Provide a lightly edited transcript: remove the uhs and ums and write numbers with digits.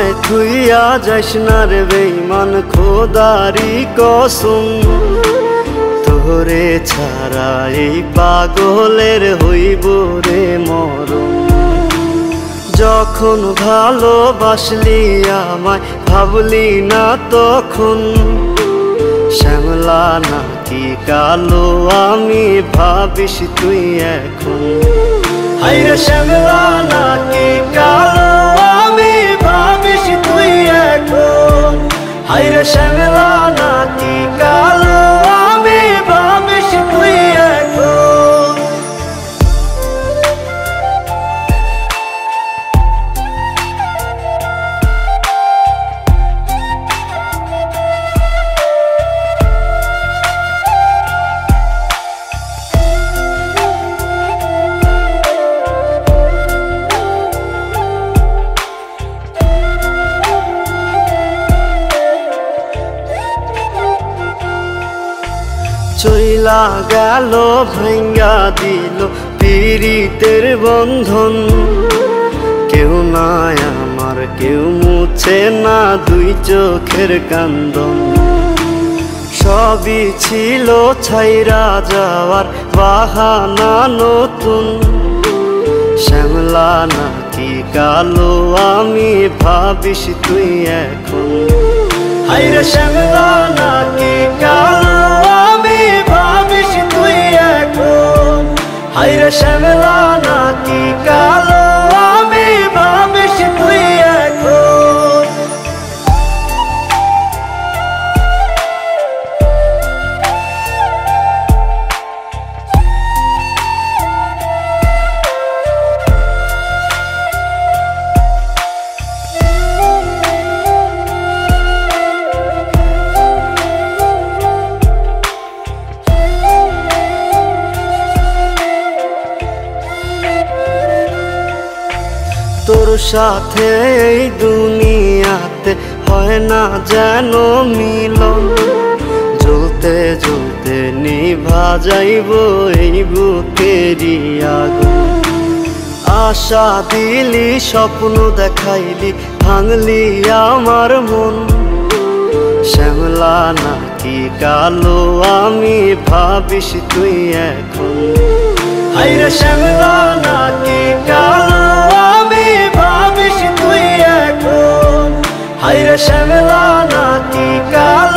আমায় থুইয়া যাস না রে বেঈমান খোদারি কসম, তোরে ছাড়া এই পাগলের হইব রে মরণ। যখন ভালোবাসলি আমায় ভাবলি না তখন, শ্যামলা নাকি কালো আমি ভাবিস তুই এখন। হায়রে শ্যামলা নাকি কালো আমি ভাবিস তুই এখন। হায়রে শ্যামলা নাকি কালো আমি ভাবিস তুই এখন। চইলা গেল ভাঙ্গা দিল পীড়িতের বন্ধন, কেউ নাই আমার কেউ মুছে না দুই চোখের কান্দন। সবই ছিল ছাইরা যাওয়ার বাহানা নতুন, শ্যামলা নাকি কালো আমি ভাবিস তুই এখন। হায়রে শ্যামলা নাকি কালো আমি ভাবিস তুই এখন। হায়রে শ্যামলা নাকি কালো আমি ভাবিস তুই এখন। তোর সাথে এই দুনিয়াতে হয় না যেন মিলন, জ্বলতে জ্বলতে নিভা যাইব এই বুকেরই আগুন। আশা দিলি স্বপ্ন দেখাইলি ভাঙলি আমার মন, শ্যামলা নাকি কালো আমি ভাবিস তুই এখন। হায়রে শ্যামলা নাকি কালো আমি ভাবিস তুই এখন। হায়রে শ্যামলা নাকি কালো